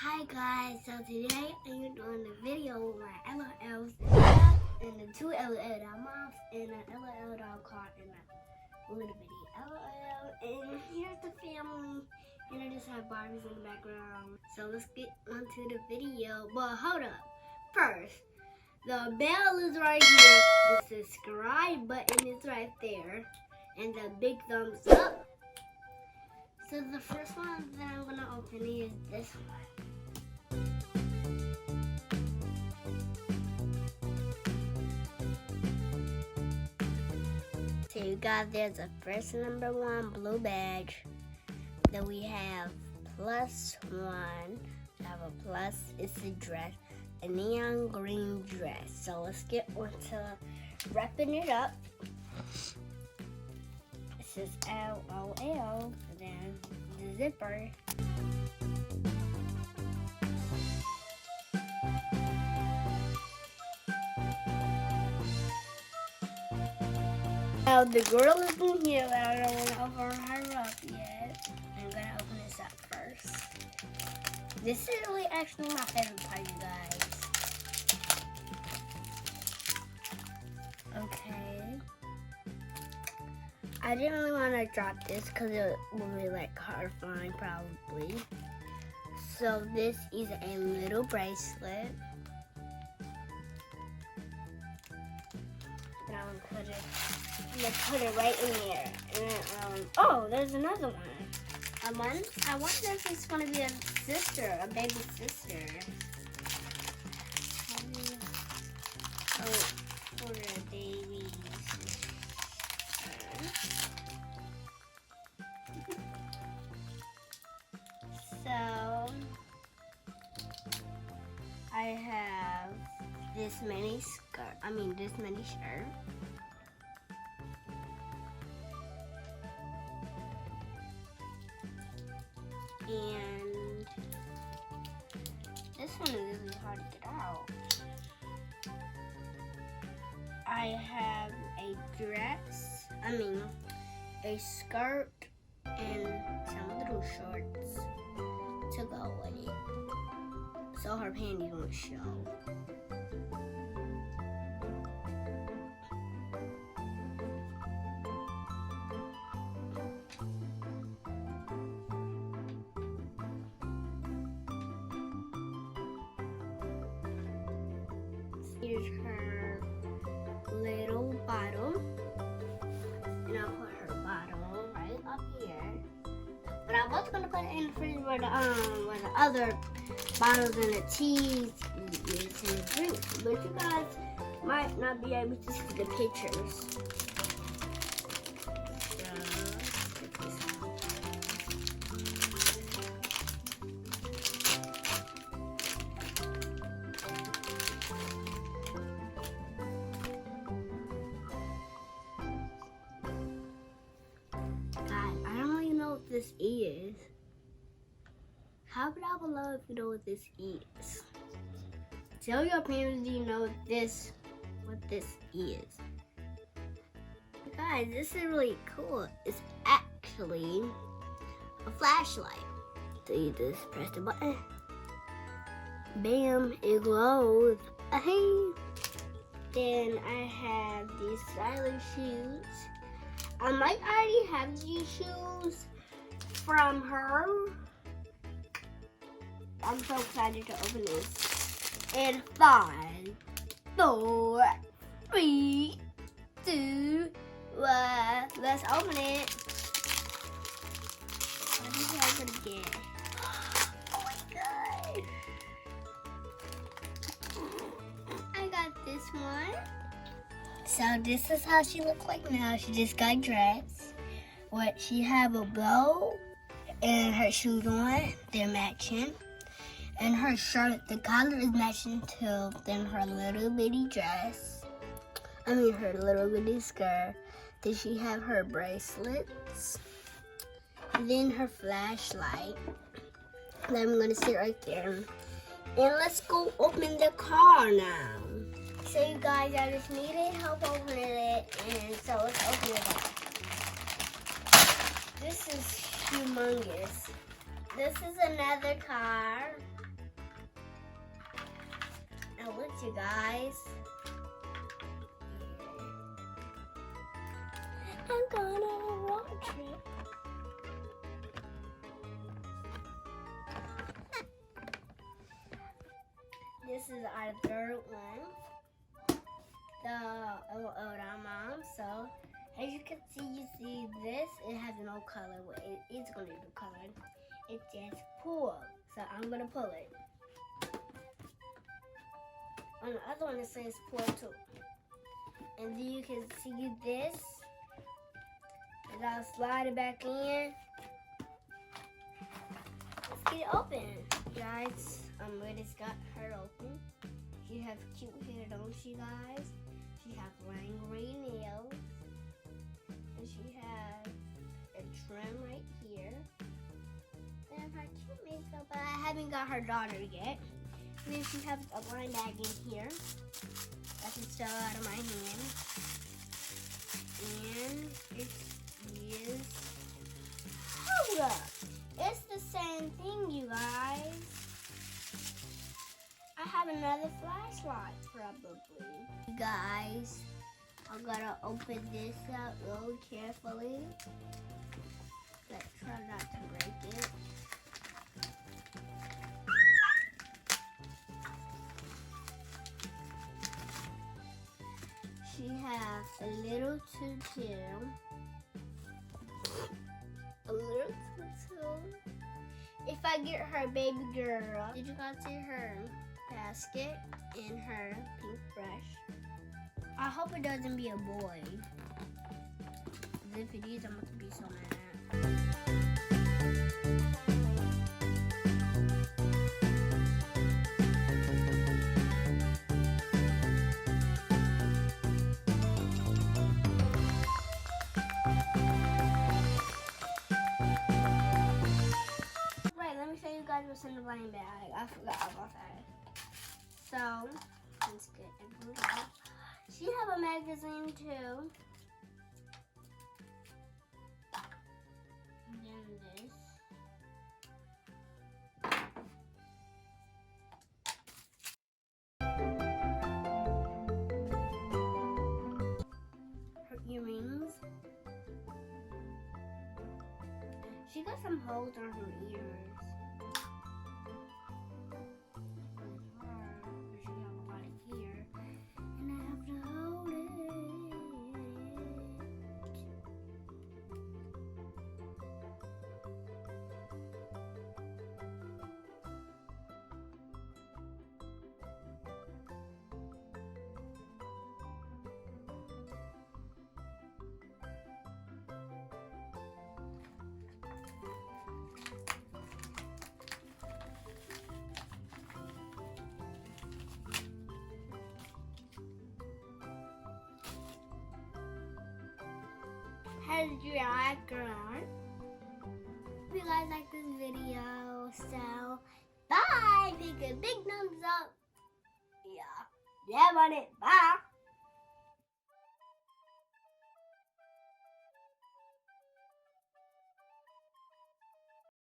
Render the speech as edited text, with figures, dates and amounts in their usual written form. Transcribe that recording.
Hi guys, so today I'm doing a video with my L.O.Ls and the two L.O.L moms and an L.O.L car and a little bitty L.O.L. And here's the family, and I just have Barbies in the background. So let's get onto the video. But hold up, first, the bell is right here, the subscribe button is right there, and the big thumbs up. So the first one that I'm gonna open is this one. So you got there's a first number 1 blue badge. Then we have +1. We have a plus, it's a dress, a neon green dress. So let's get on to wrapping it up. It says L.O.L. and then the zipper. Now the girl is in here, but I don't want to open her up yet. I'm gonna open this up first. This is really actually my favorite part, you guys. Okay. I didn't really want to drop this because it would be like hard to find probably. So this is a little bracelet. And I'm gonna put it right in there. And then, oh, there's another one. I wonder if it's gonna be a sister, a baby sister. Oh, for a baby sister. So I have this mini skirt. This mini shirt. And this one is really hard to get out. I have a dress, a skirt and some little shorts to go with it. So her panties won't show. Here's her little bottle, and I'll put her bottle right up here. But I was gonna put it in the fridge where the other bottles and the teas is in the drinks, but you guys might not be able to see the pictures. What this is. Comment down below if you know what this is. Tell your parents you know what this is. Guys, this is really cool. It's actually a flashlight. So you just press the button. Bam, it glows. Hey. Then I have these stylish shoes. I might already have these shoes from her. I'm so excited to open this. And 5, 4, 3, 2, 1. Let's open it. What is I gonna get? Oh my god! I got this one. So this is how she looks like now. She just got dressed. She have a bow and her shoes on. They're matching. And her shirt, the collar is matching too. Then her little bitty dress. Her little bitty skirt. Then she have her bracelets. And then her flashlight. Then I'm gonna sit right there. And let's go open the car now. So you guys, I just needed help opening it, and so let's open it up. This is humongous. This is another car. you guys. I'm going on a road trip. This is our third one. The L.O.L mom. So as you can see, this. It has no color. Well, it's going to be colored. It says pull. So I'm going to pull it. On the other one, it says pull too. And then you can see this. And I'll slide it back in. Let's get it open. Guys, I'm ready to got her open. She has cute hair, don't she, guys? She has long green nails. And she has a trim right here. And her cute makeup, but I haven't got her daughter yet. And then she has a blind bag in here. That just fell out of my hand. And it is, hold up. It's the same thing, you guys. I have another flashlight, probably. You guys, I'm gonna open this up really carefully. Let's try not to break it. She has a little tutu. A little tutu. If I get her baby girl, did you guys see her basket and her pink brush? I hope it doesn't be a boy. If it is, I'm going to be so mad. Let me show you guys what's in the blind bag. I forgot about that. So, let's get it out. She have a magazine too. And then this. Her earrings. She got some holes on her ears. How did you like her? Hope you guys like this video. So, bye! Make a big thumbs up. Yeah, on it. Bye!